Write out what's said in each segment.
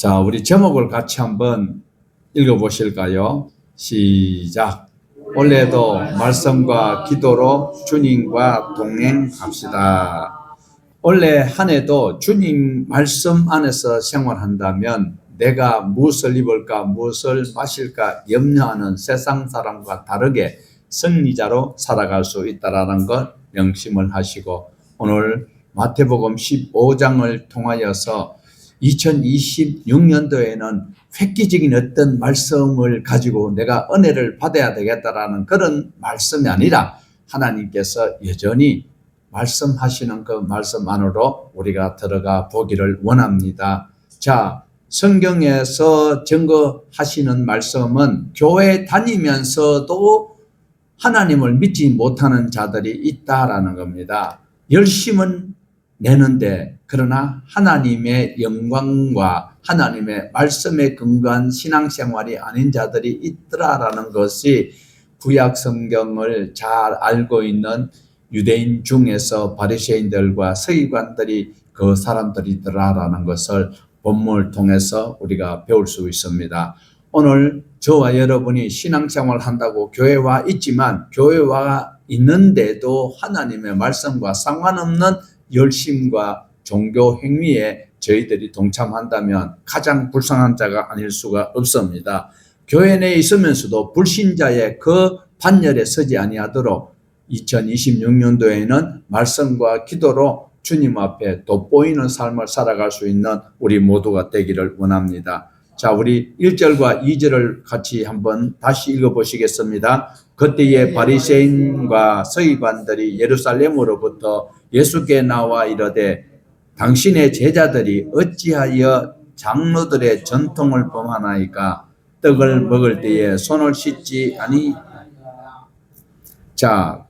자, 우리 제목을 같이 한번 읽어보실까요? 시작. 올해도 말씀과 기도로 주님과 동행합시다. 올해 한 해도 주님 말씀 안에서 생활한다면 내가 무엇을 입을까, 무엇을 마실까 염려하는 세상 사람과 다르게 승리자로 살아갈 수 있다는 것 명심을 하시고, 오늘 마태복음 15장을 통하여서 2026년도에는 획기적인 어떤 말씀을 가지고 내가 은혜를 받아야 되겠다라는 그런 말씀이 아니라 하나님께서 여전히 말씀하시는 그 말씀 안으로 우리가 들어가 보기를 원합니다. 자, 성경에서 증거하시는 말씀은 교회 다니면서도 하나님을 믿지 못하는 자들이 있다라는 겁니다. 열심은 내는데 그러나 하나님의 영광과 하나님의 말씀에 근거한 신앙생활이 아닌 자들이 있더라라는 것이 구약 성경을 잘 알고 있는 유대인 중에서 바리새인들과 서기관들이 그 사람들이더라라는 것을 본문을 통해서 우리가 배울 수 있습니다. 오늘 저와 여러분이 신앙생활을 한다고 교회에 와 있지만 교회에 와 있는데도 하나님의 말씀과 상관없는 열심과 종교 행위에 저희들이 동참한다면 가장 불쌍한 자가 아닐 수가 없습니다. 교회 내에 있으면서도 불신자의 그 반열에 서지 아니하도록 2026년도에는 말씀과 기도로 주님 앞에 돋보이는 삶을 살아갈 수 있는 우리 모두가 되기를 원합니다. 자, 우리 1절과 2절을 같이 한번 다시 읽어보시겠습니다. 그때에 바리새인과 서기관들이 예루살렘으로부터 예수께 나와 이르되 당신의 제자들이 어찌하여 장로들의 전통을 범하나이까? 떡을 먹을 때에 손을 씻지 아니. 자,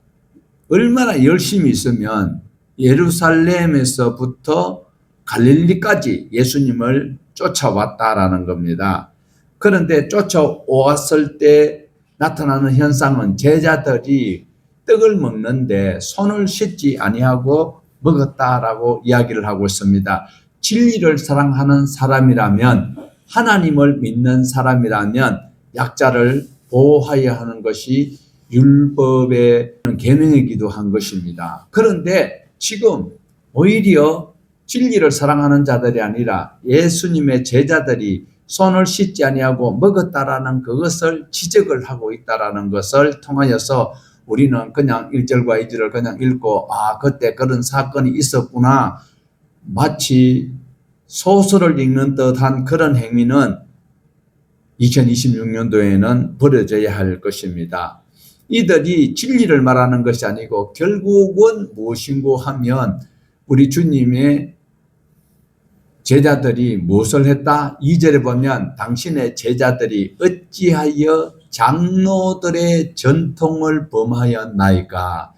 얼마나 열심히 있으면 예루살렘에서부터 갈릴리까지 예수님을 쫓아왔다라는 겁니다. 그런데 쫓아왔을 때 나타나는 현상은 제자들이 떡을 먹는데 손을 씻지 아니하고 먹었다라고 이야기를 하고 있습니다. 진리를 사랑하는 사람이라면, 하나님을 믿는 사람이라면 약자를 보호하여야 하는 것이 율법의 계명이기도 한 것입니다. 그런데 지금 오히려 진리를 사랑하는 자들이 아니라 예수님의 제자들이 손을 씻지 아니하고 먹었다라는 그것을 지적을 하고 있다라는 것을 통하여서 우리는 그냥 1절과 2절을 그냥 읽고 그때 그런 사건이 있었구나, 마치 소설을 읽는 듯한 그런 행위는 2026년도에는 버려져야 할 것입니다. 이들이 진리를 말하는 것이 아니고 결국은 무엇인고 하면 우리 주님의 제자들이 무엇을 했다? 2절에 보면 당신의 제자들이 어찌하여 장로들의 전통을 범하였나이까?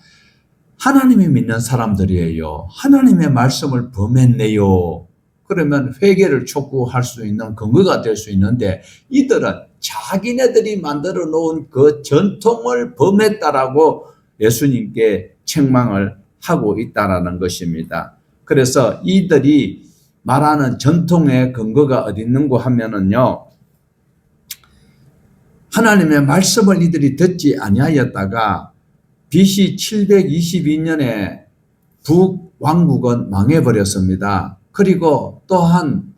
하나님이 믿는 사람들이에요. 하나님의 말씀을 범했네요. 그러면 회개를 촉구할 수 있는 근거가 될 수 있는데 이들은 자기네들이 만들어 놓은 그 전통을 범했다라고 예수님께 책망을 하고 있다라는 것입니다. 그래서 이들이 말하는 전통의 근거가 어디 있는고 하면은요, 하나님의 말씀을 이들이 듣지 아니하였다가 BC 722년에 북왕국은 망해버렸습니다. 그리고 또한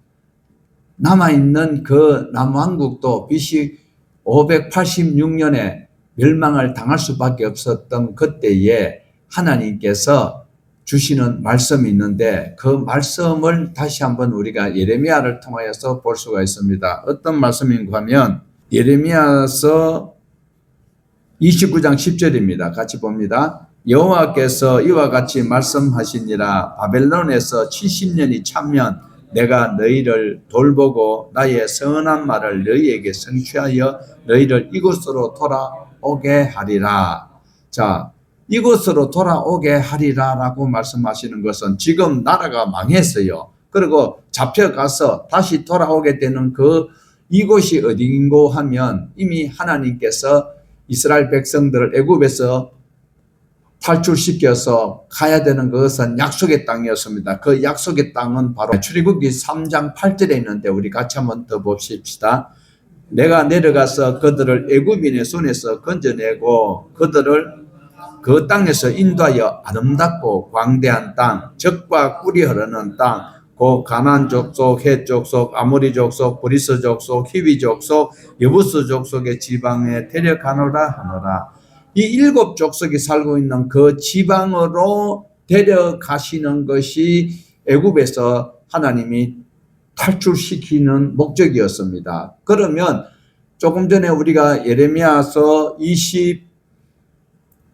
남아있는 그 남왕국도 BC 586년에 멸망을 당할 수밖에 없었던 그때에 하나님께서 주시는 말씀이 있는데 그 말씀을 다시 한번 우리가 예레미야를 통하여서 볼 수가 있습니다. 어떤 말씀인가 하면 예레미야서 29장 10절입니다. 같이 봅니다. 여호와께서 이와 같이 말씀하시니라. 바벨론에서 70년이 차면 내가 너희를 돌보고 나의 선한 말을 너희에게 성취하여 너희를 이곳으로 돌아오게 하리라. 자, 이곳으로 돌아오게 하리라라고 말씀하시는 것은 지금 나라가 망했어요. 그리고 잡혀가서 다시 돌아오게 되는 그 이곳이 어디인고 하면 이미 하나님께서 이스라엘 백성들을 애굽에서 탈출시켜서 가야 되는 그것은 약속의 땅이었습니다. 그 약속의 땅은 바로 출애굽기 3장 8절에 있는데 우리 같이 한번 더 봅시다. 내가 내려가서 그들을 애굽인의 손에서 건져내고 그들을 그 땅에서 인도하여 아름답고 광대한 땅, 젖과 꿀이 흐르는 땅, 그 가나안 족속, 헷 족속, 아모리 족속, 브리스 족속, 히위 족속, 여부스 족속의 지방에 데려가노라 하노라. 이 7 족속이 살고 있는 그 지방으로 데려가시는 것이 애굽에서 하나님이 탈출시키는 목적이었습니다. 그러면 조금 전에 우리가 예레미야서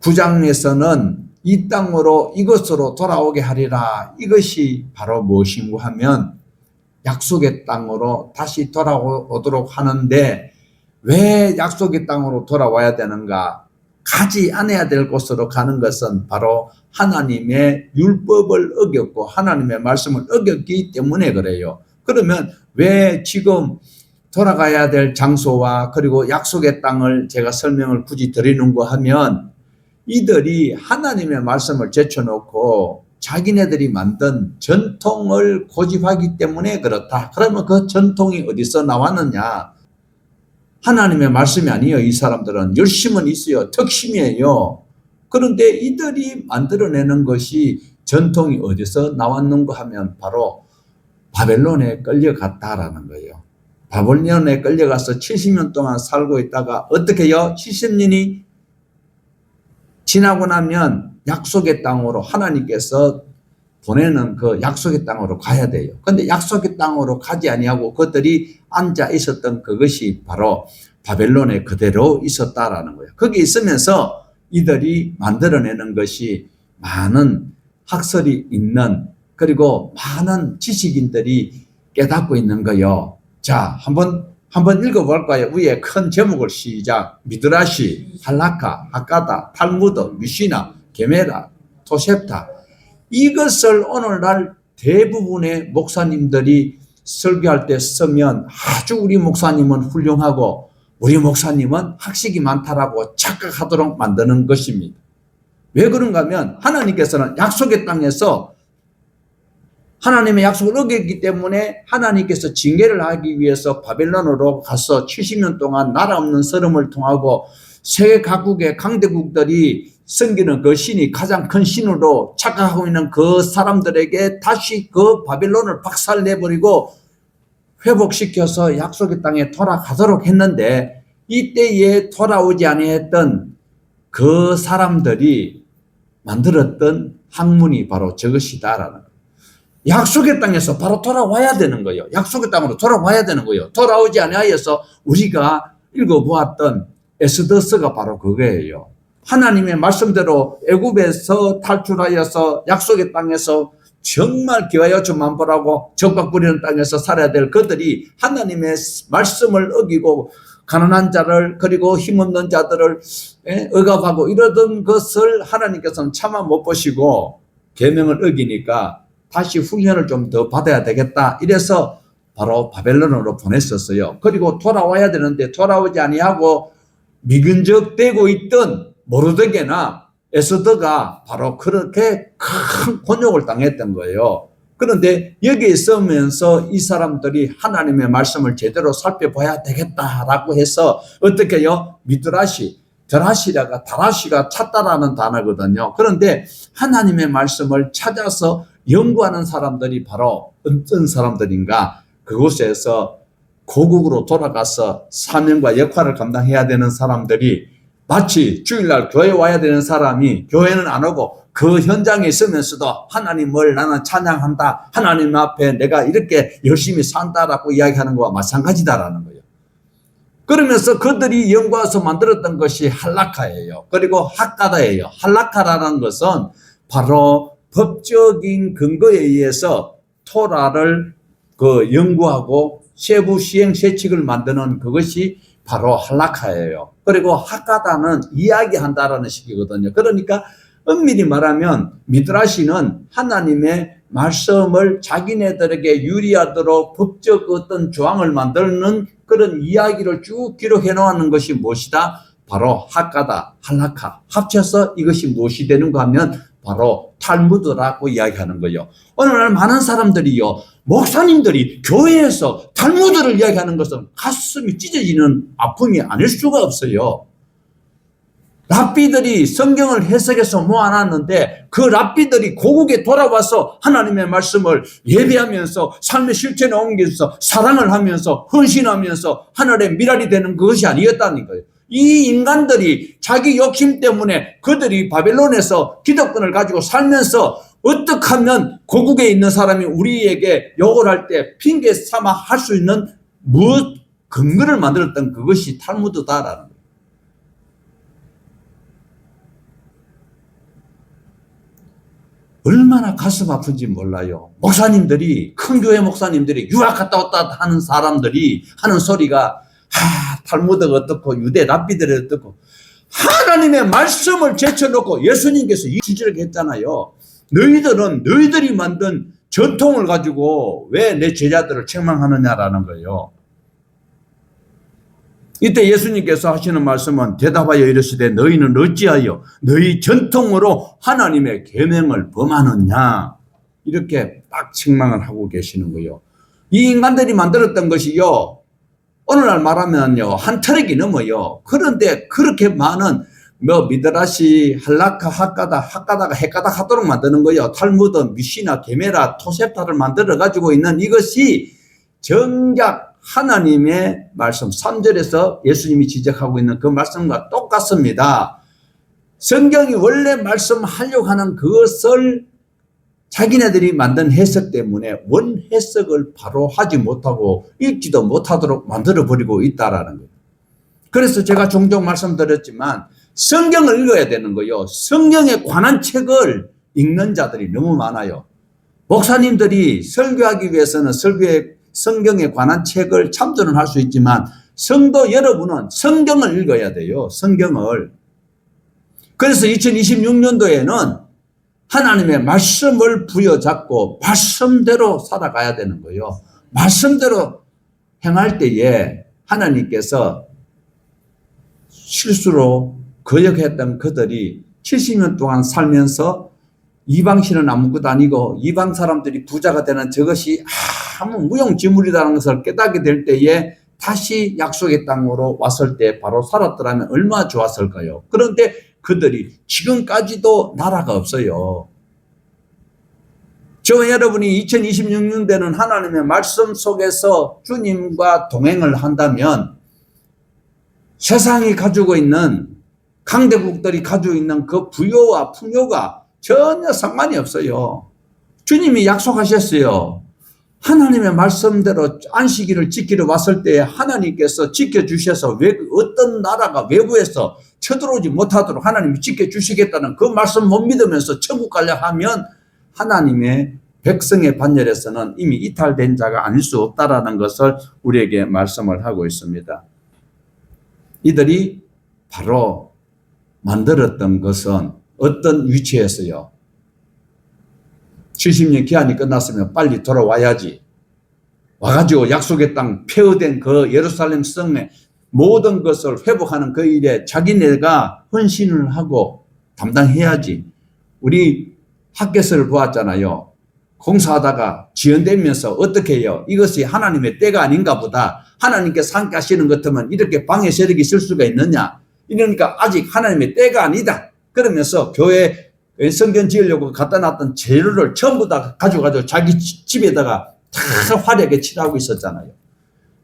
29장에서는 이 땅으로 이것으로 돌아오게 하리라. 이것이 바로 무엇인고 하면 약속의 땅으로 다시 돌아오도록 하는데 왜 약속의 땅으로 돌아와야 되는가? 가지 않아야 될 곳으로 가는 것은 바로 하나님의 율법을 어겼고 하나님의 말씀을 어겼기 때문에 그래요. 그러면 왜 지금 돌아가야 될 장소와 그리고 약속의 땅을 제가 설명을 굳이 드리는가 하면 이들이 하나님의 말씀을 제쳐놓고 자기네들이 만든 전통을 고집하기 때문에 그렇다. 그러면 그 전통이 어디서 나왔느냐? 하나님의 말씀이 아니에요. 이 사람들은 열심은 있어요. 특심이에요. 그런데 이들이 만들어내는 것이 전통이 어디서 나왔는가 하면 바로 바벨론에 끌려갔다라는 거예요. 바벨론에 끌려가서 70년 동안 살고 있다가 어떻게 해요? 70년이 지나고 나면 약속의 땅으로 하나님께서 보내는 그 약속의 땅으로 가야 돼요. 근데 약속의 땅으로 가지 아니하고 그들이 앉아 있었던 그것이 바로 바벨론에 그대로 있었다라는 거예요. 거기 있으면서 이들이 만들어내는 것이 많은 학설이 있는 그리고 많은 지식인들이 깨닫고 있는 거예요. 자, 한번 읽어볼까요? 위에 큰 제목을 시작. 미드라시, 할라카, 하카다, 탈무드, 미시나, 게메라, 토셉타. 이것을 오늘날 대부분의 목사님들이 설교할 때 쓰면 아주 우리 목사님은 훌륭하고 우리 목사님은 학식이 많다라고 착각하도록 만드는 것입니다. 왜 그런가 하면 하나님께서는 약속의 땅에서 하나님의 약속을 어겼기 때문에 하나님께서 징계를 하기 위해서 바벨론으로 가서 70년 동안 나라 없는 서름을 통하고 세계 각국의 강대국들이 섬기는 그 신이 가장 큰 신으로 착각하고 있는 그 사람들에게 다시 그 바벨론을 박살내버리고 회복시켜서 약속의 땅에 돌아가도록 했는데 이때에 돌아오지 아니했던 그 사람들이 만들었던 학문이 바로 저것이다라는 거예요. 약속의 땅에서 바로 돌아와야 되는 거예요. 약속의 땅으로 돌아와야 되는 거예요. 돌아오지 아니하여서 우리가 읽어보았던 에스더서가 바로 그거예요. 하나님의 말씀대로 애굽에서 탈출하여서 약속의 땅에서 정말 기와요청 만보라고 적박 부리는 땅에서 살아야 될 그들이 하나님의 말씀을 어기고 가난한 자를 그리고 힘없는 자들을 억압하고 이러던 것을 하나님께서는 차마 못 보시고 계명을 어기니까 다시 훈련을 좀 더 받아야 되겠다. 이래서 바로 바벨론으로 보냈었어요. 그리고 돌아와야 되는데 돌아오지 아니하고 미근적되고 있던 모르드게나 에스더가 바로 그렇게 큰 곤욕을 당했던 거예요. 그런데 여기 있으면서 이 사람들이 하나님의 말씀을 제대로 살펴봐야 되겠다라고 해서 어떻게 해요? 미드라시, 드라시라가 다라시가 찾다라는 단어거든요. 그런데 하나님의 말씀을 찾아서 연구하는 사람들이 바로 어떤 사람들인가? 그곳에서 고국으로 돌아가서 사명과 역할을 감당해야 되는 사람들이 마치 주일날 교회 와야 되는 사람이 교회는 안 오고 그 현장에 있으면서도 하나님을 나는 찬양한다. 하나님 앞에 내가 이렇게 열심히 산다라고 이야기하는 것과 마찬가지다라는 거예요. 그러면서 그들이 연구해서 만들었던 것이 할라카예요. 그리고 하카다예요. 할라카라는 것은 바로 법적인 근거에 의해서 토라를 연구하고 세부 시행 세칙을 만드는 그것이 바로 할라카예요. 그리고 하카다는 이야기한다라는 식이거든요. 그러니까 엄밀히 말하면 미드라시는 하나님의 말씀을 자기네들에게 유리하도록 법적 어떤 조항을 만드는 그런 이야기를 쭉 기록해 놓는 것이 무엇이다? 바로 학가다, 할라카 합쳐서 이것이 무엇이 되는가 하면 바로 탈무드라고 이야기하는 거예요. 오늘날 많은 사람들이요, 목사님들이 교회에서 탈무드를 이야기하는 것은 가슴이 찢어지는 아픔이 아닐 수가 없어요. 랍비들이 성경을 해석해서 모아놨는데 그 랍비들이 고국에 돌아와서 하나님의 말씀을 예배하면서 삶의 실천에 옮겨서 사랑을 하면서 헌신하면서 하늘의 미랄이 되는 그것이 아니었다는 거예요. 이 인간들이 자기 욕심 때문에 그들이 바벨론에서 기득권을 가지고 살면서 어떻게 하면 고국에 있는 사람이 우리에게 욕을 할 때 핑계 삼아 할 수 있는 근거를 만들었던 그것이 탈무드다라는 거예요. 얼마나 가슴 아픈지 몰라요. 목사님들이, 큰 교회 목사님들이, 유학 갔다 왔다 하는 사람들이 하는 소리가, 탈무드가 어떻고, 유대 랍비들이 어떻고, 하나님의 말씀을 제쳐놓고 예수님께서 이 지지를 했잖아요. 너희들은 너희들이 만든 전통을 가지고 왜 내 제자들을 책망하느냐라는 거예요. 이때 예수님께서 하시는 말씀은 대답하여 이르시되 너희는 어찌하여 너희 전통으로 하나님의 계명을 범하느냐, 이렇게 딱 책망을 하고 계시는 거예요. 이 인간들이 만들었던 것이요, 오늘날 말하면요 한 트럭이 넘어요. 그런데 그렇게 많은 미드라시, 할라카, 학가다가 헷가다 하도록 만드는 거예요. 탈무드, 미시나, 게메라, 토셉타를 만들어 가지고 있는 이것이 정작 하나님의 말씀 3절에서 예수님이 지적하고 있는 그 말씀과 똑같습니다. 성경이 원래 말씀하려고 하는 그것을 자기네들이 만든 해석 때문에 원 해석을 바로 하지 못하고 읽지도 못하도록 만들어버리고 있다라는 거예요. 그래서 제가 종종 말씀드렸지만 성경을 읽어야 되는 거예요. 성경에 관한 책을 읽는 자들이 너무 많아요. 목사님들이 설교하기 위해서는 성경에 관한 책을 참조는 할 수 있지만 성도 여러분은 성경을 읽어야 돼요. 성경을. 그래서 2026년도에는 하나님의 말씀을 부여잡고 말씀대로 살아가야 되는 거예요. 말씀대로 행할 때에 하나님께서 실수로 거역했던 그들이 70년 동안 살면서 이방신은 아무것도 아니고 이방 사람들이 부자가 되는 저것이 아무 무용지물이라는 것을 깨닫게 될 때에 다시 약속의 땅으로 왔을 때 바로 살았더라면 얼마나 좋았을까요? 그런데 그들이 지금까지도 나라가 없어요. 저와 여러분이 2026년대는 하나님의 말씀 속에서 주님과 동행을 한다면 세상이 가지고 있는, 강대국들이 가지고 있는 그 부요와 풍요가 전혀 상관이 없어요. 주님이 약속하셨어요. 하나님의 말씀대로 안식일을 지키러 왔을 때 하나님께서 지켜주셔서 어떤 나라가 외부에서 쳐들어오지 못하도록 하나님이 지켜주시겠다는 그 말씀 못 믿으면서 천국 가려 하면 하나님의 백성의 반열에서는 이미 이탈된 자가 아닐 수 없다라는 것을 우리에게 말씀을 하고 있습니다. 이들이 바로 만들었던 것은 어떤 위치에서요, 70년 기한이 끝났으면 빨리 돌아와야지, 와가지고 약속의 땅 폐허된 그 예루살렘 성의 모든 것을 회복하는 그 일에 자기네가 헌신을 하고 담당해야지. 우리 학개서를 보았잖아요. 공사하다가 지연되면서 어떻게 해요? 이것이 하나님의 때가 아닌가 보다. 하나님께서 함께 하시는 것 같으면 이렇게 방해 세력이 있을 수가 있느냐? 이러니까 아직 하나님의 때가 아니다. 그러면서 교회 성전 지으려고 갖다 놨던 재료를 전부 다 가져가지고 자기 집에다가 다 화려하게 칠하고 있었잖아요.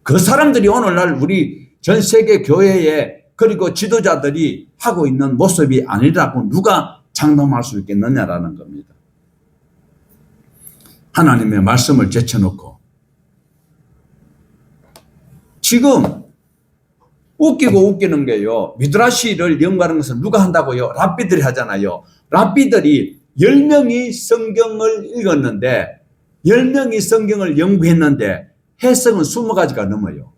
그 사람들이 오늘날 우리 전 세계 교회에, 그리고 지도자들이 하고 있는 모습이 아니라고 누가 장담할 수 있겠느냐라는 겁니다. 하나님의 말씀을 제쳐놓고 지금 웃기는 게요, 미드라시를 연구하는 것은 누가 한다고요? 랍비들이 하잖아요. 랍비들이 10명이 성경을 읽었는데, 10명이 성경을 연구했는데 해석은 20가지가 넘어요.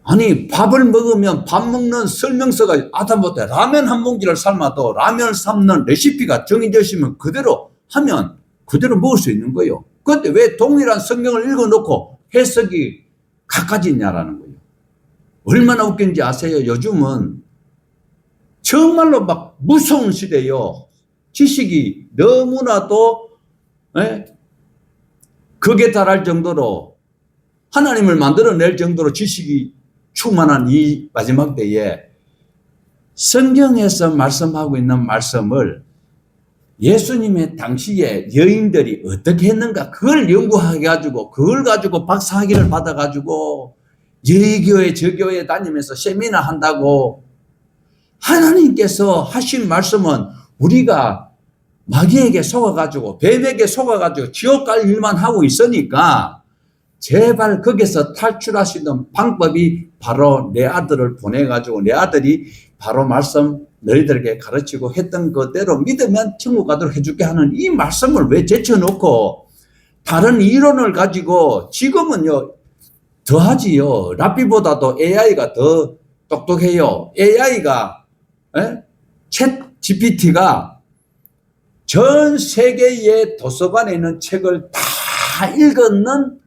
아니, 밥을 먹으면 밥 먹는 설명서가 아다못해 라면 한 봉지를 삶아도 라면을 삶는 레시피가 정해져 있으면 그대로 하면 그대로 먹을 수 있는 거예요. 그런데 왜 동일한 성경을 읽어놓고 해석이 각가지 있냐라는 거예요. 얼마나 웃긴지 아세요? 요즘은 정말로 막 무서운 시대요. 지식이 너무나도 극에 달할 정도로 하나님을 만들어낼 정도로 지식이 충만한 이 마지막 때에 성경에서 말씀하고 있는 말씀을 예수님의 당시에 여인들이 어떻게 했는가 그걸 연구해가지고 그걸 가지고 박사학위를 받아가지고 이 교회 저 교회 다니면서 세미나 한다고 하나님께서 하신 말씀은 우리가 마귀에게 속아가지고 뱀에게 속아가지고 지옥 갈 일만 하고 있으니까 제발 거기서 탈출할 수 있는 방법이 바로 내 아들을 보내가지고 내 아들이 바로 말씀 너희들에게 가르치고 했던 그대로 믿으면 천국 가도록 해줄게 하는 이 말씀을 왜 제쳐놓고 다른 이론을 가지고 지금은요 더하지요. 랍비보다도 AI가 더 똑똑해요. AI가 챗 GPT가 전 세계의 도서관에 있는 책을 다 읽었는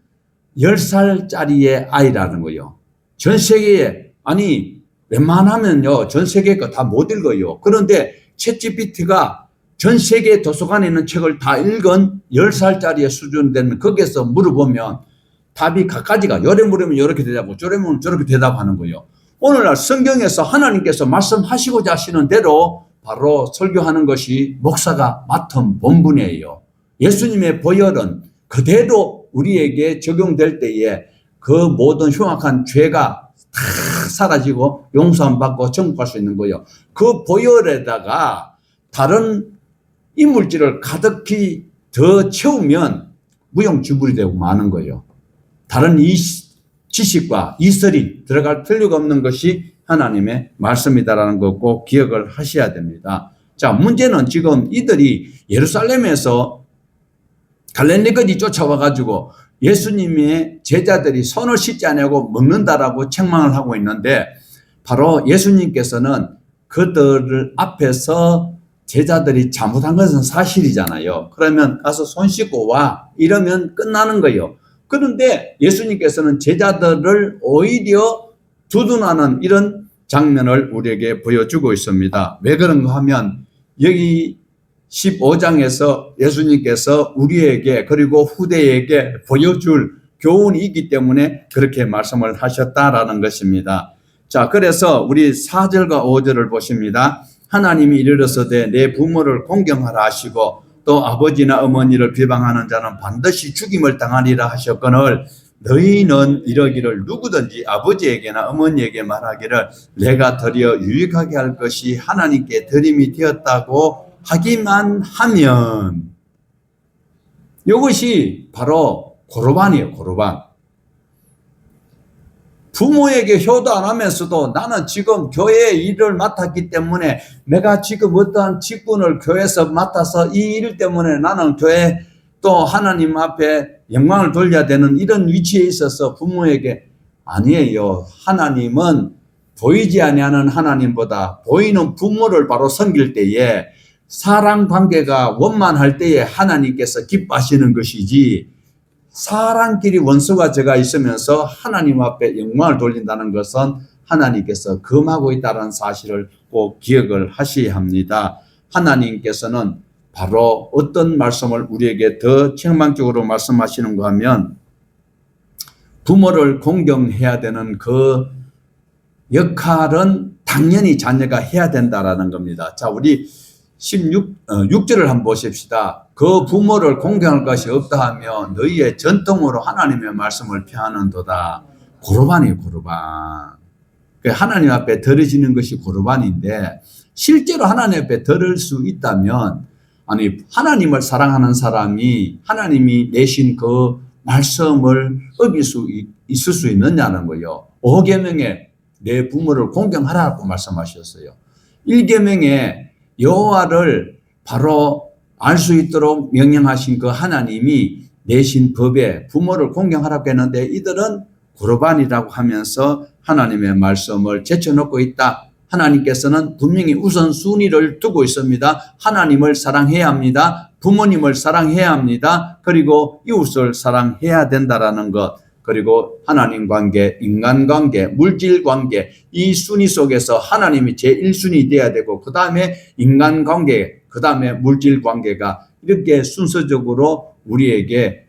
10살짜리의 아이라는 거예요. 전 세계에 아니 웬만하면요 전 세계 거 다 못 읽어요. 그런데 챗 GPT가 전 세계 도서관에 있는 책을 다 읽은 10살짜리의 수준 되는 거기에서 물어보면 답이 각가지가 요래 물으면 이렇게 대답하고 저래 물으면 저렇게 대답하는 거예요. 오늘날 성경에서 하나님께서 말씀하시고자 하시는 대로 바로 설교하는 것이 목사가 맡은 본분이에요. 예수님의 보혈은 그대로 우리에게 적용될 때에 그 모든 흉악한 죄가 다 사라지고 용서함 받고 천국 갈 수 있는 거예요. 그 보혈에다가 다른 이물질을 가득히 더 채우면 무용지물이 되고 마는 거예요. 다른 이 지식과 이설이 들어갈 필요가 없는 것이 하나님의 말씀이다라는 거 꼭 기억을 하셔야 됩니다. 자, 문제는 지금 이들이 예루살렘에서 갈릴리까지 쫓아와가지고 예수님의 제자들이 손을 씻지 않냐고 먹는다라고 책망을 하고 있는데 바로 예수님께서는 그들을 앞에서 제자들이 잘못한 것은 사실이잖아요. 그러면 가서 손 씻고 와 이러면 끝나는 거예요. 그런데 예수님께서는 제자들을 오히려 두둔하는 이런 장면을 우리에게 보여주고 있습니다. 왜 그런가 하면 여기 15장에서 예수님께서 우리에게 그리고 후대에게 보여줄 교훈이 있기 때문에 그렇게 말씀을 하셨다라는 것입니다. 자, 그래서 우리 4절과 5절을 보십니다. 하나님이 이르렀으되 내 부모를 공경하라 하시고 또 아버지나 어머니를 비방하는 자는 반드시 죽임을 당하리라 하셨거늘 너희는 이러기를 누구든지 아버지에게나 어머니에게 말하기를 내가 드려 유익하게 할 것이 하나님께 드림이 되었다고 하기만 하면 이것이 바로 고르반이에요. 고르반. 부모에게 효도 안 하면서도 나는 지금 교회 일을 맡았기 때문에 내가 지금 어떠한 직분을 교회에서 맡아서 이 일 때문에 나는 교회 또 하나님 앞에 영광을 돌려야 되는 이런 위치에 있어서 부모에게 아니에요. 하나님은 보이지 아니하는 하나님보다 보이는 부모를 바로 섬길 때에 사랑 관계가 원만할 때에 하나님께서 기뻐하시는 것이지 사람끼리 원수가 제가 있으면서 하나님 앞에 영광을 돌린다는 것은 하나님께서 금하고 있다는 사실을 꼭 기억을 하셔야 합니다. 하나님께서는 바로 어떤 말씀을 우리에게 더 책망적으로 말씀하시는가 하면 부모를 공경해야 되는 그 역할은 당연히 자녀가 해야 된다라는 겁니다. 자, 우리 6절을 한번 보십시다. 그 부모를 공경할 것이 없다 하면 너희의 전통으로 하나님의 말씀을 폐하는도다. 고르반이에요. 고르반. 하나님 앞에 드려지는 것이 고르반인데 실제로 하나님 앞에 드릴 수 있다면 아니 하나님을 사랑하는 사람이 하나님이 내신 그 말씀을 어길 수 있을 수 있느냐는 거예요. 5계명에 내 부모를 공경하라고 말씀하셨어요. 1계명에 여호와를 바로 알 수 있도록 명령하신 그 하나님이 내신 법에 부모를 공경하라고 했는데 이들은 고르반이라고 하면서 하나님의 말씀을 제쳐놓고 있다. 하나님께서는 분명히 우선순위를 두고 있습니다. 하나님을 사랑해야 합니다. 부모님을 사랑해야 합니다. 그리고 이웃을 사랑해야 된다라는 것. 그리고 하나님 관계, 인간 관계, 물질 관계, 이 순위 속에서 하나님이 제1순위 돼야 되고, 그 다음에 인간 관계, 그 다음에 물질 관계가 이렇게 순서적으로 우리에게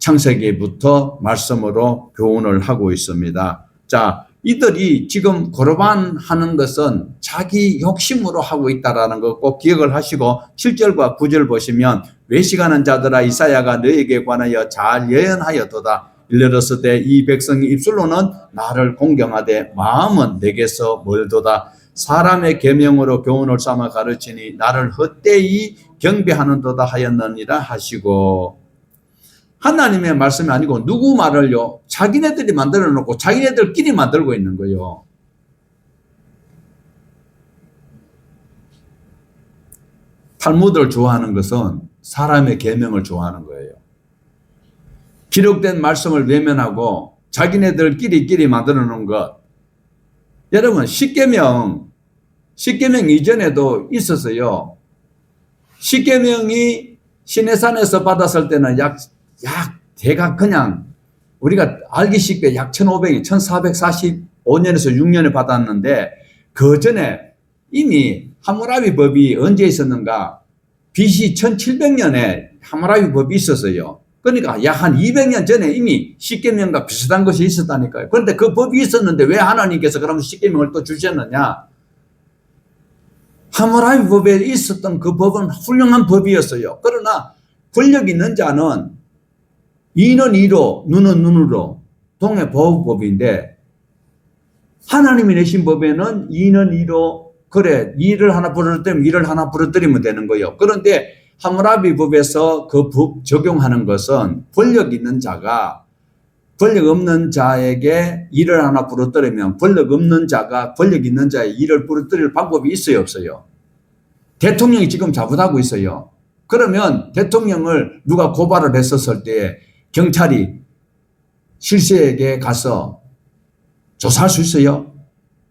창세기부터 말씀으로 교훈을 하고 있습니다. 자, 이들이 지금 고르반 하는 것은 자기 욕심으로 하고 있다는 거 꼭 기억을 하시고, 7절과 9절 보시면 외식하는 자들아 이사야가 너에게 관하여 잘 예언하였도다. 일러렀을 때 이 백성이 입술로는 나를 공경하되 마음은 내게서 멀도다. 사람의 계명으로 교훈을 삼아 가르치니 나를 헛되이 경배하는도다 하였느니라 하시고, 하나님의 말씀이 아니고 누구 말을요? 자기네들이 만들어 놓고 자기네들끼리 만들고 있는 거예요. 탈무드를 좋아하는 것은 사람의 계명을 좋아하는 거예요. 기록된 말씀을 외면하고 자기네들끼리 만들어 놓은 것. 여러분, 십계명 이전에도 있었어요. 십계명이 시내산에서 받았을 때는 약 대각 그냥 우리가 알기 쉽게 약 1445년에서 6년에 받았는데, 그 전에 이미 하무라비 법이 언제 있었는가? BC 1700년에 하무라비 법이 있었어요. 그러니까 약 한 200년 전에 이미 십계명과 비슷한 것이 있었다니까요. 그런데 그 법이 있었는데 왜 하나님께서 그러면 십계명을 또 주셨느냐? 하무라비 법에 있었던 그 법은 훌륭한 법이었어요. 그러나 권력 있는 자는 이는 이로 눈은 눈으로 동의 보호법인데, 하나님이 내신 법에는 이는 이로, 그래 이를 하나 부러뜨리면 이를 하나 부러뜨리면 되는 거예요. 그런데 하무라비 법에서 그 법 적용하는 것은 권력 있는 자가 권력 없는 자에게 일을 하나 부러뜨리면 권력 없는 자가 권력 있는 자의 일을 부러뜨릴 방법이 있어요, 없어요? 대통령이 지금 잘못하고 있어요. 그러면 대통령을 누가 고발을 했었을 때 경찰이 실세에게 가서 조사할 수 있어요?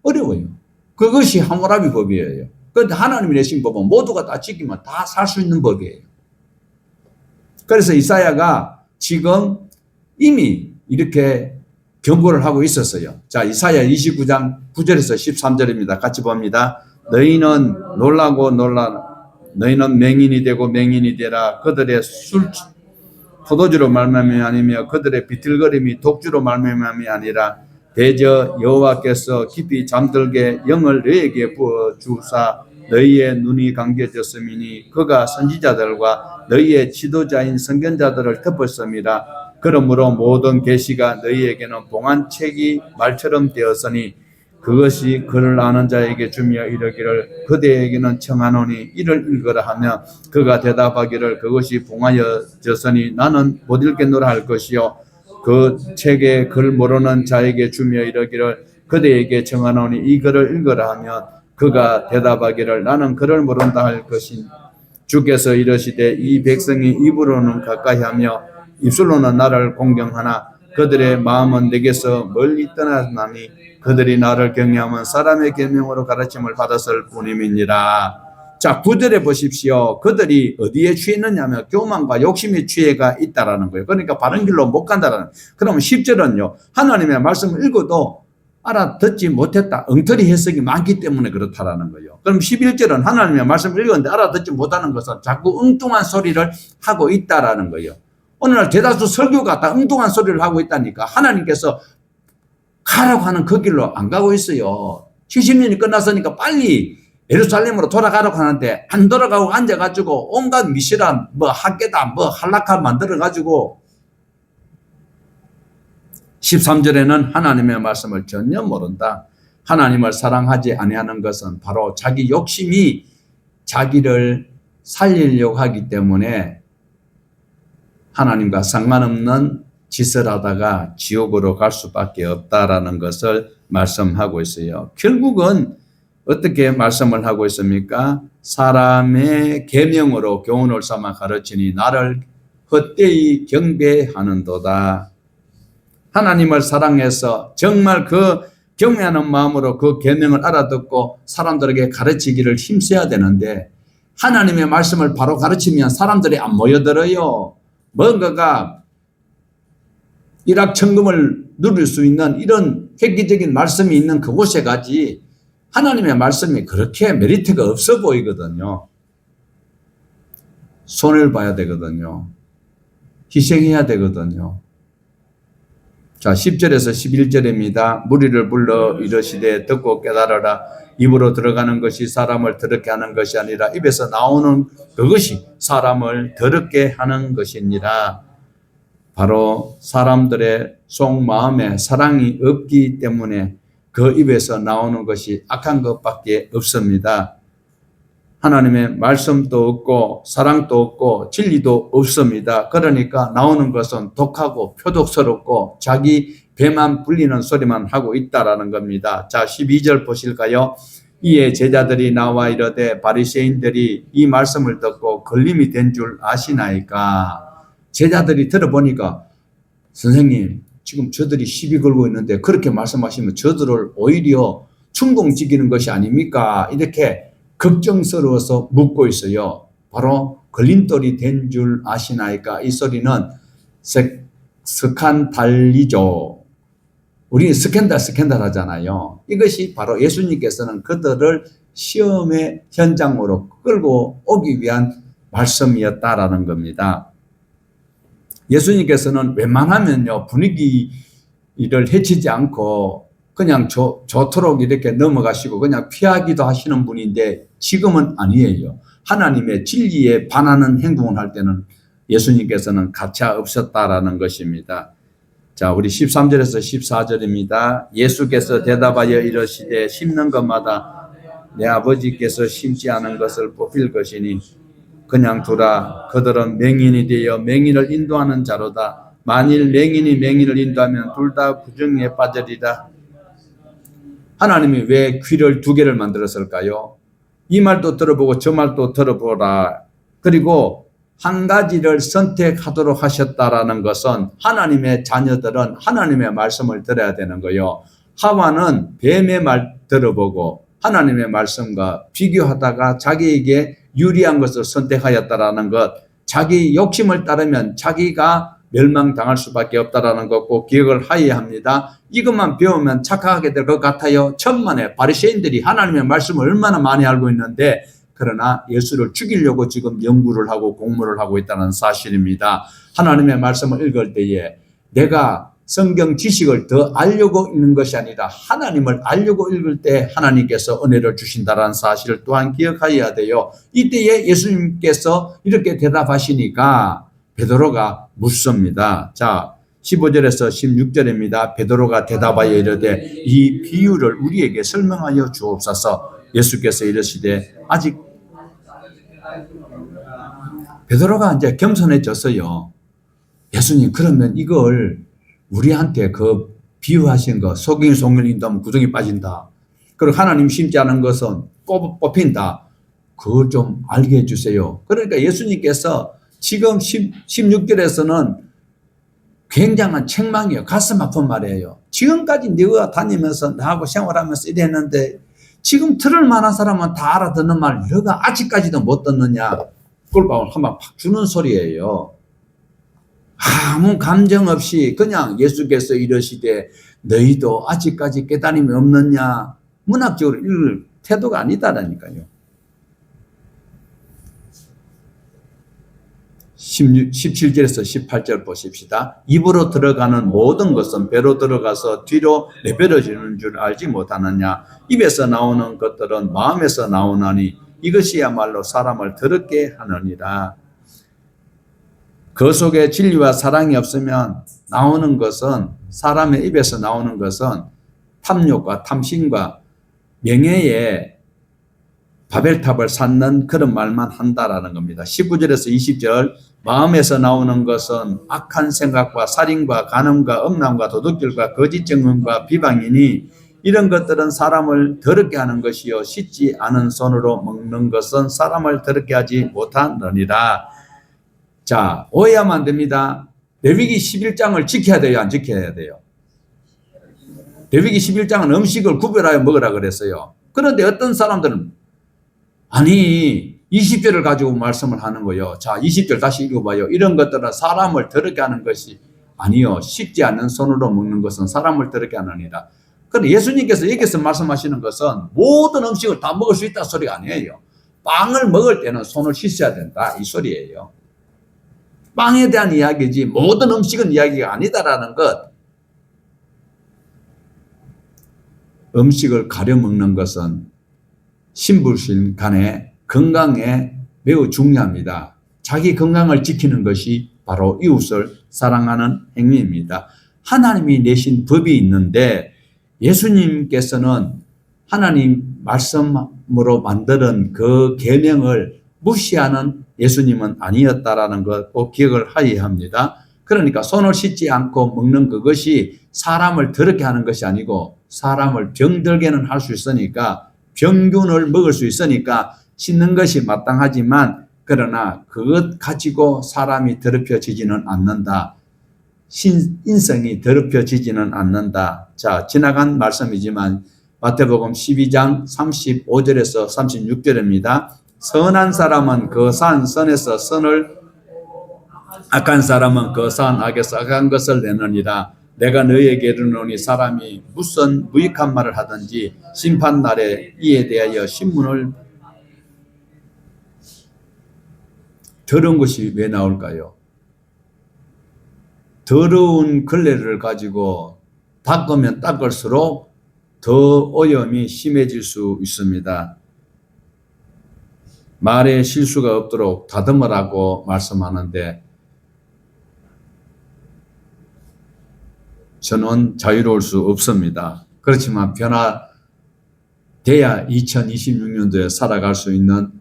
어려워요. 그것이 하무라비 법이에요. 그런데 하나님이 내신 법은 모두가 다 지키면 다 살 수 있는 법이에요. 그래서 이사야가 지금 이미 이렇게 경고를 하고 있었어요. 자, 이사야 29장 9절에서 13절입니다. 같이 봅니다. 너희는 놀라고 너희는 맹인이 되고 맹인이 되라. 그들의 포도주로 말미암이 아니며 그들의 비틀거림이 독주로 말미암이 아니라 대저 여호와께서 깊이 잠들게 영을 너희에게 부어 주사 너희의 눈이 감겨졌음이니 그가 선지자들과 너희의 지도자인 선견자들을 덮었음이라. 그러므로 모든 계시가 너희에게는 봉안책이 말처럼 되었으니 그것이 그를 아는 자에게 주며 이르기를 그대에게는 청하노니 이를 읽으라 하며 그가 대답하기를 그것이 봉하여졌으니 나는 못 읽겠노라 할 것이요 그 책에 글 모르는 자에게 주며 이르기를 그대에게 청하노니 이 글을 읽으라 하며 그가 대답하기를 나는 글을 모른다 할 것인 주께서 이르시되 이 백성이 입으로는 가까이 하며 입술로는 나를 공경하나 그들의 마음은 내게서 멀리 떠나나니 그들이 나를 경외하면 사람의 계명으로 가르침을 받았을 뿐임이니라. 자, 9절에 보십시오. 그들이 어디에 취했느냐면 교만과 욕심에 취해가 있다라는 거예요. 그러니까 바른 길로 못 간다라는. 그러면 10절은요. 하나님의 말씀을 읽어도 알아듣지 못했다. 엉터리 해석이 많기 때문에 그렇다라는 거예요. 그럼 11절은 하나님의 말씀을 읽었는데 알아듣지 못하는 것은 자꾸 엉뚱한 소리를 하고 있다라는 거예요. 오늘날 대다수 설교가 다 엉뚱한 소리를 하고 있다니까. 하나님께서 가라고 하는 그 길로 안 가고 있어요. 70년이 끝났으니까 빨리 예루살렘으로 돌아가라고 하는데 안 돌아가고 앉아가지고 온갖 미시라 학계다 한락화 만들어가지고 13절에는 하나님의 말씀을 전혀 모른다. 하나님을 사랑하지 아니하는 것은 바로 자기 욕심이 자기를 살리려고 하기 때문에 하나님과 상관없는 짓을 하다가 지옥으로 갈 수밖에 없다라는 것을 말씀하고 있어요. 결국은 어떻게 말씀을 하고 있습니까? 사람의 계명으로 교훈을 삼아 가르치니 나를 헛되이 경배하는도다. 하나님을 사랑해서 정말 그 경외하는 마음으로 그 계명을 알아듣고 사람들에게 가르치기를 힘써야 되는데 하나님의 말씀을 바로 가르치면 사람들이 안 모여들어요. 뭔가가 일확천금을 누릴 수 있는 이런 획기적인 말씀이 있는 그곳에 가지 하나님의 말씀이 그렇게 메리트가 없어 보이거든요. 손해를 봐야 되거든요. 희생해야 되거든요. 자, 10절에서 11절입니다. 무리를 불러 이르시되 듣고 깨달으라. 입으로 들어가는 것이 사람을 더럽게 하는 것이 아니라 입에서 나오는 그것이 사람을 더럽게 하는 것이니라. 바로 사람들의 속마음에 사랑이 없기 때문에 그 입에서 나오는 것이 악한 것밖에 없습니다. 하나님의 말씀도 없고 사랑도 없고 진리도 없습니다. 그러니까 나오는 것은 독하고 표독스럽고 자기 배만 불리는 소리만 하고 있다라는 겁니다. 자, 12절 보실까요? 이에 제자들이 나와 이르되 바리새인들이 이 말씀을 듣고 걸림이 된 줄 아시나이까? 제자들이 들어보니까 선생님 지금 저들이 시비 걸고 있는데 그렇게 말씀하시면 저들을 오히려 충동지키는 것이 아닙니까? 이렇게 걱정스러워서 묻고 있어요. 바로 걸림돌이 된 줄 아시나이까? 이 소리는 스칸달리죠. 우리는 스캔들 하잖아요. 이것이 바로 예수님께서는 그들을 시험의 현장으로 끌고 오기 위한 말씀이었다라는 겁니다. 예수님께서는 웬만하면요 분위기를 해치지 않고 그냥 좋도록 이렇게 넘어가시고 그냥 피하기도 하시는 분인데 지금은 아니에요. 하나님의 진리에 반하는 행동을 할 때는 예수님께서는 가차 없었다라는 것입니다. 자, 우리 13절에서 14절입니다. 예수께서 대답하여 이르시되 심는 것마다 내 아버지께서 심지 않은 것을 뽑힐 것이니 그냥 두라. 그들은 맹인이 되어 맹인을 인도하는 자로다. 만일 맹인이 맹인을 인도하면 둘 다 구덩이에 빠지리라. 하나님이 왜 귀를 두 개를 만들었을까요? 이 말도 들어보고 저 말도 들어보라. 그리고 한 가지를 선택하도록 하셨다라는 것은 하나님의 자녀들은 하나님의 말씀을 들어야 되는 거예요. 하와는 뱀의 말 들어보고 하나님의 말씀과 비교하다가 자기에게 유리한 것을 선택하였다라는 것, 자기 욕심을 따르면 자기가 멸망당할 수밖에 없다라는 것 꼭 기억을 하여야 합니다. 이것만 배우면 착각하게 될 것 같아요. 천만에 바리새인들이 하나님의 말씀을 얼마나 많이 알고 있는데 그러나 예수를 죽이려고 지금 연구를 하고 공부를 하고 있다는 사실입니다. 하나님의 말씀을 읽을 때에 내가 성경 지식을 더 알려고 읽는 것이 아니라 하나님을 알려고 읽을 때 하나님께서 은혜를 주신다는 사실을 또한 기억하여야 돼요. 이때에 예수님께서 이렇게 대답하시니까 베드로가 묻습니다. 자, 15절에서 16절입니다. 베드로가 대답하여 이르되 이 비유를 우리에게 설명하여 주옵소서. 예수께서 이르시되 아직 베드로가 이제 겸손해졌어요. 예수님 그러면 이걸 우리한테 그 비유하신 거 속인 송을 인도하면 구덩이 빠진다. 그리고 하나님 심지 않은 것은 뽑힌다. 그걸 좀 알게 해주세요. 그러니까 예수님께서 지금 16절에서는 굉장한 책망이에요. 가슴 아픈 말이에요. 지금까지 네가 다니면서 나하고 생활하면서 이랬는데 지금 들을 만한 사람은 다 알아듣는 말 너가 아직까지도 못 듣느냐. 꿀밤을 한번 팍 주는 소리예요. 아무 감정 없이 그냥 예수께서 이러시되 너희도 아직까지 깨달음이 없느냐. 문학적으로 읽을 태도가 아니다라니까요. 17절에서 18절 보십시다. 입으로 들어가는 모든 것은 배로 들어가서 뒤로 내버려지는 줄 알지 못하느냐. 입에서 나오는 것들은 마음에서 나오나니 이것이야말로 사람을 더럽게 하느니라. 그 속에 진리와 사랑이 없으면 나오는 것은 사람의 입에서 나오는 것은 탐욕과 탐심과 명예의 바벨탑을 쌓는 그런 말만 한다라는 겁니다. 19절에서 20절 마음에서 나오는 것은 악한 생각과 살인과 간음과 음란과 도둑질과 거짓 증언과 비방이니 이런 것들은 사람을 더럽게 하는 것이요 씻지 않은 손으로 먹는 것은 사람을 더럽게 하지 못하느니라. 자, 오해하면 안 됩니다. 레위기 11장을 지켜야 돼요, 안 지켜야 돼요? 레위기 11장은 음식을 구별하여 먹으라 그랬어요. 그런데 어떤 사람들은 아니 20절을 가지고 말씀을 하는 거예요. 자, 20절 다시 읽어봐요. 이런 것들은 사람을 더럽게 하는 것이 아니요, 씻지 않는 손으로 먹는 것은 사람을 더럽게 하느니라. 그런데 예수님께서 여기서 말씀하시는 것은 모든 음식을 다 먹을 수 있다 소리가 아니에요. 빵을 먹을 때는 손을 씻어야 된다 이 소리예요. 빵에 대한 이야기지 모든 음식은 이야기가 아니다라는 것. 음식을 가려 먹는 것은 신불신 간에 건강에 매우 중요합니다. 자기 건강을 지키는 것이 바로 이웃을 사랑하는 행위입니다. 하나님이 내신 법이 있는데 예수님께서는 하나님 말씀으로 만드는 그 계명을 무시하는 예수님은 아니었다라는 것 꼭 기억을 하여야 합니다. 그러니까 손을 씻지 않고 먹는 그것이 사람을 더럽게 하는 것이 아니고 사람을 병들게는 할 수 있으니까 병균을 먹을 수 있으니까 씻는 것이 마땅하지만 그러나 그것 가지고 사람이 더럽혀지지는 않는다. 인성이 더럽혀지지는 않는다. 자, 지나간 말씀이지만 마태복음 12장 35절에서 36절입니다. 선한 사람은 그 산 선에서 선을, 악한 사람은 그 산 악에서 악한 것을 내느니라. 내가 너희에게 이르노니 사람이 무슨 무익한 말을 하든지 심판날에 이에 대하여 신문을. 더러운 것이 왜 나올까요? 더러운 걸레를 가지고 닦으면 닦을수록 더 오염이 심해질 수 있습니다. 말에 실수가 없도록 다듬으라고 말씀하는데 저는 자유로울 수 없습니다. 그렇지만 변화돼야 2026년도에 살아갈 수 있는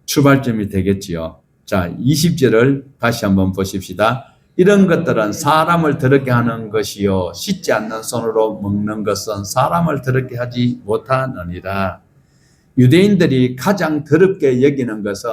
출발점이 되겠지요. 자, 20절을 다시 한번 보십시다. 이런 것들은 사람을 더럽게 하는 것이요 씻지 않는 손으로 먹는 것은 사람을 더럽게 하지 못하느니라. 유대인들이 가장 더럽게 여기는 것은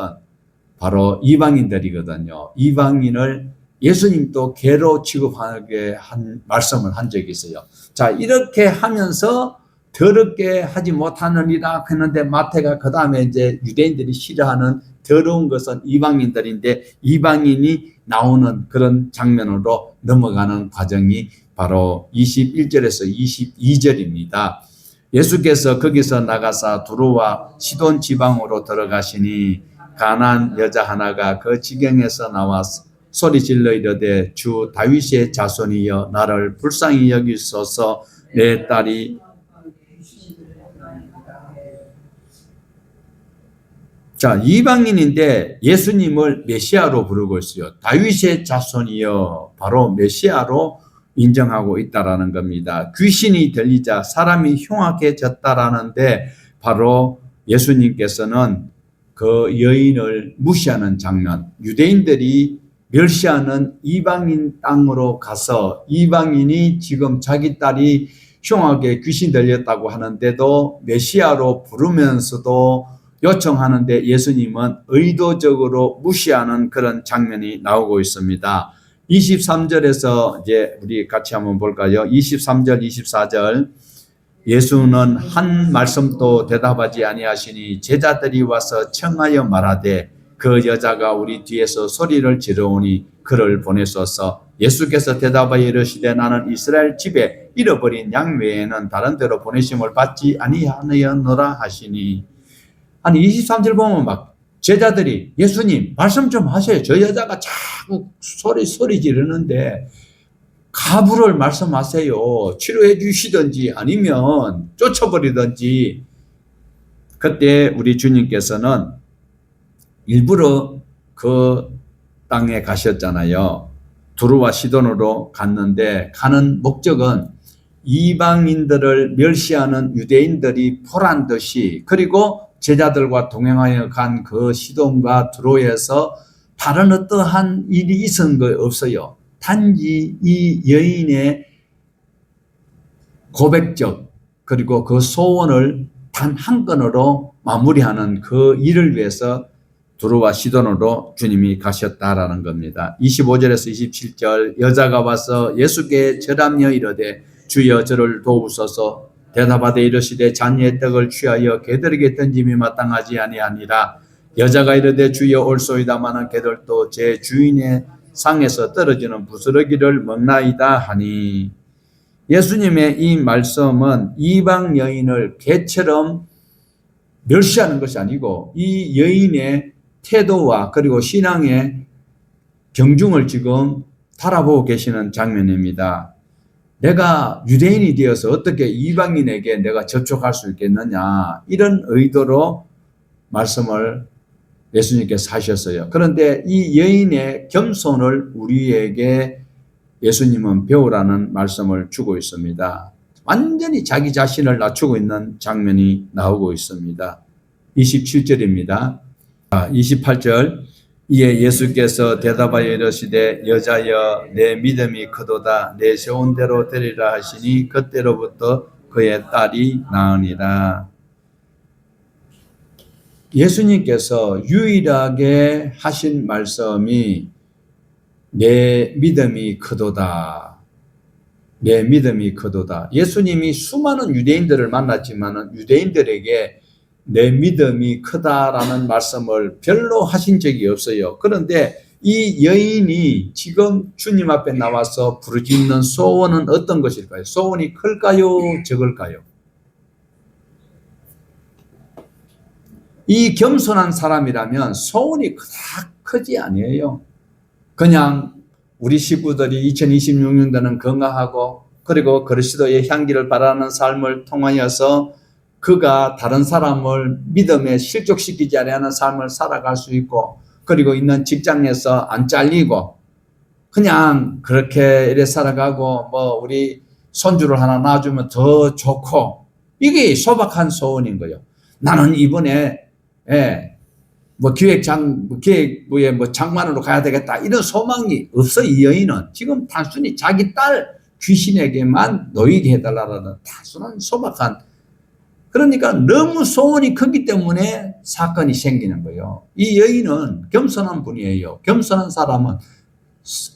바로 이방인들이거든요. 이방인을 예수님도 개로 취급하게 한 말씀을 한 적이 있어요. 자, 이렇게 하면서 더럽게 하지 못하느니라 했는데 마태가 그 다음에 이제 유대인들이 싫어하는 더러운 것은 이방인들인데 이방인이 나오는 그런 장면으로 넘어가는 과정이 바로 21절에서 22절입니다. 예수께서 거기서 나가사 두로와 시돈 지방으로 들어가시니 가나안 여자 하나가 그 지경에서 나와 소리질러 이르되 주 다윗의 자손이여 나를 불쌍히 여기소서 내 딸이. 자, 이방인인데 예수님을 메시아로 부르고 있어요. 다윗의 자손이여 바로 메시아로 인정하고 있다라는 겁니다. 귀신이 들리자 사람이 흉악해졌다라는데 바로 예수님께서는 그 여인을 무시하는 장면, 유대인들이 멸시하는 이방인 땅으로 가서 이방인이 지금 자기 딸이 흉하게 귀신 들렸다고 하는데도 메시아로 부르면서도 요청하는데 예수님은 의도적으로 무시하는 그런 장면이 나오고 있습니다. 23절에서 이제 우리 같이 한번 볼까요? 23절, 24절. 예수는 한 말씀도 대답하지 아니하시니 제자들이 와서 청하여 말하되 그 여자가 우리 뒤에서 소리를 지르오니 그를 보내소서. 예수께서 대답하여 이르시되 나는 이스라엘 집에 잃어버린 양 외에는 다른 데로 보내심을 받지 아니하느니라 하시니. 아니 23절 보면 막 제자들이 예수님 말씀 좀 하세요. 저 여자가 자꾸 소리 지르는데 가부를 말씀하세요. 치료해 주시든지 아니면 쫓아버리든지. 그때 우리 주님께서는 일부러 그 땅에 가셨잖아요. 두루와 시돈으로 갔는데 가는 목적은 이방인들을 멸시하는 유대인들이 포란 듯이 그리고 제자들과 동행하여 간 그 시돈과 두로에서 다른 어떠한 일이 있은 거 없어요. 단지 이 여인의 고백적 그리고 그 소원을 단 한 건으로 마무리하는 그 일을 위해서 두로와 시돈으로 주님이 가셨다라는 겁니다. 25절에서 27절 여자가 와서 예수께 절하며 이르되 주여 저를 도우소서. 대답하되 이르시되 잔이의 떡을 취하여 개들에게 던짐이 마땅하지 아니하니라. 여자가 이르되 주여 올소이다마는 개들도 제 주인의 상에서 떨어지는 부스러기를 먹나이다 하니, 예수님의 이 말씀은 이방 여인을 개처럼 멸시하는 것이 아니고 이 여인의 태도와 그리고 신앙의 경중을 지금 달아보고 계시는 장면입니다. 내가 유대인이 되어서 어떻게 이방인에게 내가 접촉할 수 있겠느냐, 이런 의도로 말씀을 예수님께서 하셨어요. 그런데 이 여인의 겸손을 우리에게 예수님은 배우라는 말씀을 주고 있습니다. 완전히 자기 자신을 낮추고 있는 장면이 나오고 있습니다. 27절입니다. 28절. 이에 예수께서 대답하여 이르시되 여자여 내 믿음이 크도다, 내 세운 대로 되리라 하시니 그때로부터 그의 딸이 나으니라. 예수님께서 유일하게 하신 말씀이 내 믿음이 크도다. 내 믿음이 크도다. 예수님이 수많은 유대인들을 만났지만 유대인들에게 내 믿음이 크다라는 말씀을 별로 하신 적이 없어요. 그런데 이 여인이 지금 주님 앞에 나와서 부르짖는 소원은 어떤 것일까요? 소원이 클까요? 적을까요? 이 겸손한 사람이라면 소원이 그닥 크지 아니에요. 그냥 우리 식구들이 2026년도는 건강하고 그리고 그리스도의 향기를 바라는 삶을 통하여서 그가 다른 사람을 믿음에 실족시키지 않는 삶을 살아갈 수 있고, 그리고 있는 직장에서 안 잘리고 그냥 그렇게 이래 살아가고 우리 손주를 하나 낳아주면 더 좋고, 이게 소박한 소원인 거예요. 나는 이번에 기획부에 장관으로 가야 되겠다, 이런 소망이 없어. 이 여인은 지금 단순히 자기 딸 귀신에게만 놓이게 해달라는 단순한 소박한, 그러니까 너무 소원이 크기 때문에 사건이 생기는 거예요. 이 여인은 겸손한 분이에요. 겸손한 사람은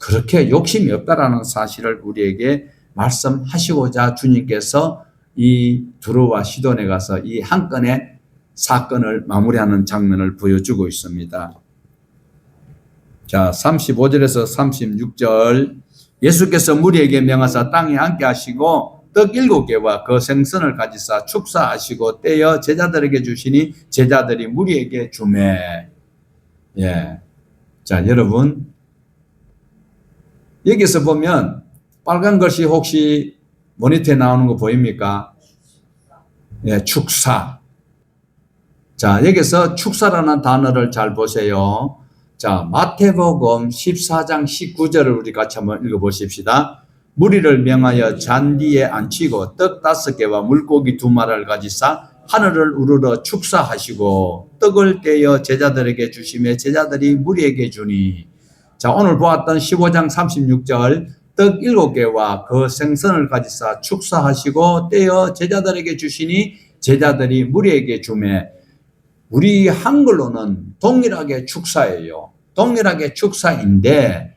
그렇게 욕심이 없다라는 사실을 우리에게 말씀하시고자 주님께서 이 두로와 시돈에 가서 이 한 건의 사건을 마무리하는 장면을 보여주고 있습니다. 자, 35절에서 36절. 예수께서 무리에게 명하사 땅에 앉게 하시고 떡 7개와 그 생선을 가지사 축사하시고 떼어 제자들에게 주시니 제자들이 무리에게 주매. 자, 여러분, 여기서 보면 빨간 것이 혹시 모니터에 나오는 거 보입니까? 축사. 자, 여기서 축사라는 단어를 잘 보세요. 자, 마태복음 14장 19절을 우리 같이 한번 읽어보십시다. 무리를 명하여 잔디에 앉히고 떡 5개와 물고기 2마리를 가지사 하늘을 우러러 축사하시고 떡을 떼어 제자들에게 주시며 제자들이 무리에게 주니. 자, 오늘 보았던 15장 36절 떡 7개와 그 생선을 가지사 축사하시고 떼어 제자들에게 주시니 제자들이 무리에게 주매. 우리 한글로는 동일하게 축사예요. 동일하게 축사인데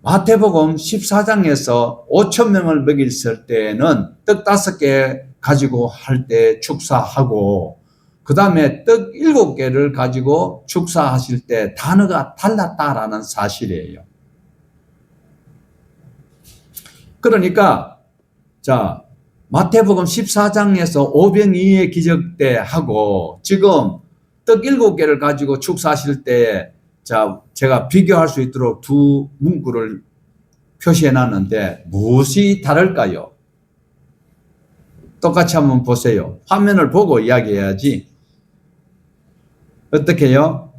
마태복음 14장에서 5,000명을 먹였을 때는 떡 5개 가지고 할 때 축사하고, 그 다음에 떡 7개를 가지고 축사하실 때 단어가 달랐다라는 사실이에요. 그러니까 자, 마태복음 14장에서 오병이의 기적 때 하고 지금 떡 7개를 가지고 축사하실 때, 자, 제가 비교할 수 있도록 두 문구를 표시해 놨는데 무엇이 다를까요? 똑같이 한번 보세요. 화면을 보고 이야기해야지. 어떻게 해요?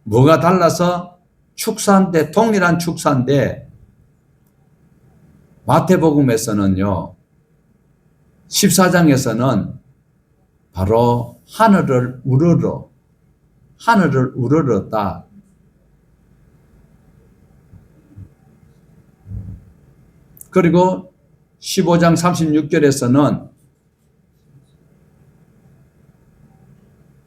뭐가 달라서? 축사인데, 동일한 축사인데 마태복음에서는요, 14장에서는 바로 하늘을 우러렀다. 그리고 15장 36절에서는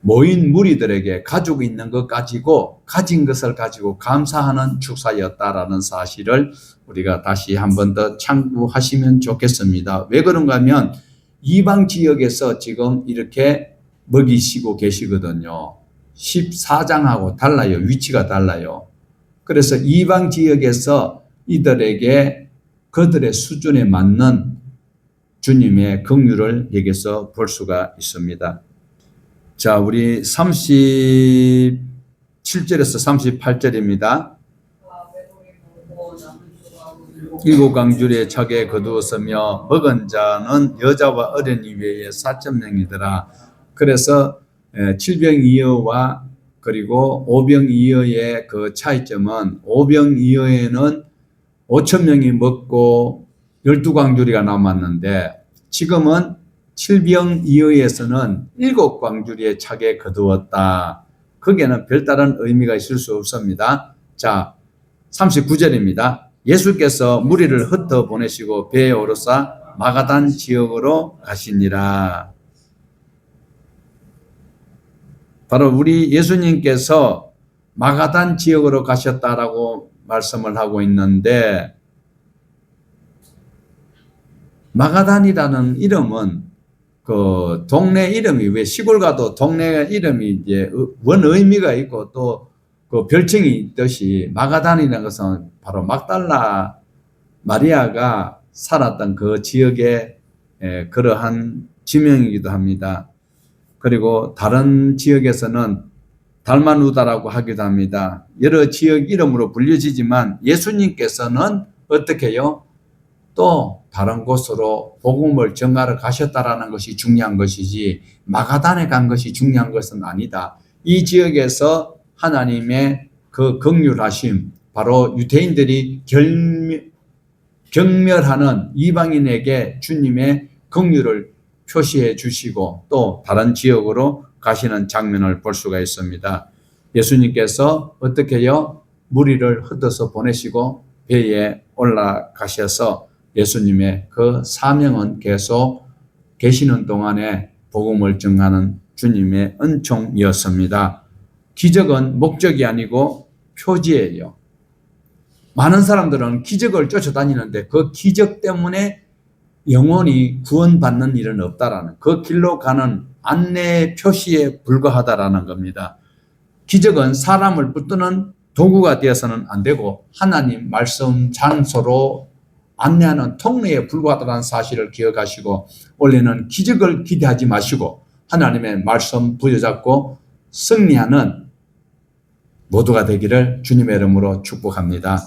모인 무리들에게 가지고 있는 것 가지고, 가진 것을 가지고 감사하는 축사였다라는 사실을 우리가 다시 한 번 더 참고하시면 좋겠습니다. 왜 그런가 하면 이방 지역에서 지금 이렇게 먹이시고 계시거든요. 14장하고 달라요. 위치가 달라요. 그래서 이방 지역에서 이들에게 그들의 수준에 맞는 주님의 긍휼을 여기서 볼 수가 있습니다. 자, 우리 37절에서 38절입니다. 일곱 강줄에 적에 거두었으며 먹은 자는 여자와 어린이 외에 4,000명이더라. 그래서 칠병이어와 그리고 오병이어의 그 차이점은 오병이어에는 5,000명이 먹고 12광주리가 남았는데 지금은 칠병이어에서는 7광주리에 차게 거두었다. 거기에는 별다른 의미가 있을 수 없습니다. 자, 39절입니다. 예수께서 무리를 흩어 보내시고 배에 오르사 마가단 지역으로 가시니라. 바로 우리 예수님께서 마가단 지역으로 가셨다라고 말씀을 하고 있는데, 마가단이라는 이름은 그 동네 이름이, 왜 시골 가도 동네 이름이 이제 원 의미가 있고 또 그 별칭이 있듯이 마가단이라는 것은 바로 막달라 마리아가 살았던 그 지역의 그러한 지명이기도 합니다. 그리고 다른 지역에서는 달마누다라고 하기도 합니다. 여러 지역 이름으로 불려지지만 예수님께서는 어떻게 해요? 또 다른 곳으로 복음을 전하러 가셨다라는 것이 중요한 것이지 마가단에 간 것이 중요한 것은 아니다. 이 지역에서 하나님의 그 긍휼하심, 바로 유대인들이 경멸하는 이방인에게 주님의 긍휼을 표시해 주시고 또 다른 지역으로 가시는 장면을 볼 수가 있습니다. 예수님께서 어떻게 해요? 무리를 흩어서 보내시고 배에 올라가셔서 예수님의 그 사명은 계속 계시는 동안에 복음을 전하는 주님의 은총이었습니다. 기적은 목적이 아니고 표지예요. 많은 사람들은 기적을 쫓아다니는데 그 기적 때문에 영혼이 구원받는 일은 없다라는, 그 길로 가는 안내 표시에 불과하다라는 겁니다. 기적은 사람을 붙드는 도구가 되어서는 안 되고 하나님 말씀 장소로 안내하는 통로에 불과하다는 사실을 기억하시고 원래는 기적을 기대하지 마시고 하나님의 말씀 부여잡고 승리하는 모두가 되기를 주님의 이름으로 축복합니다.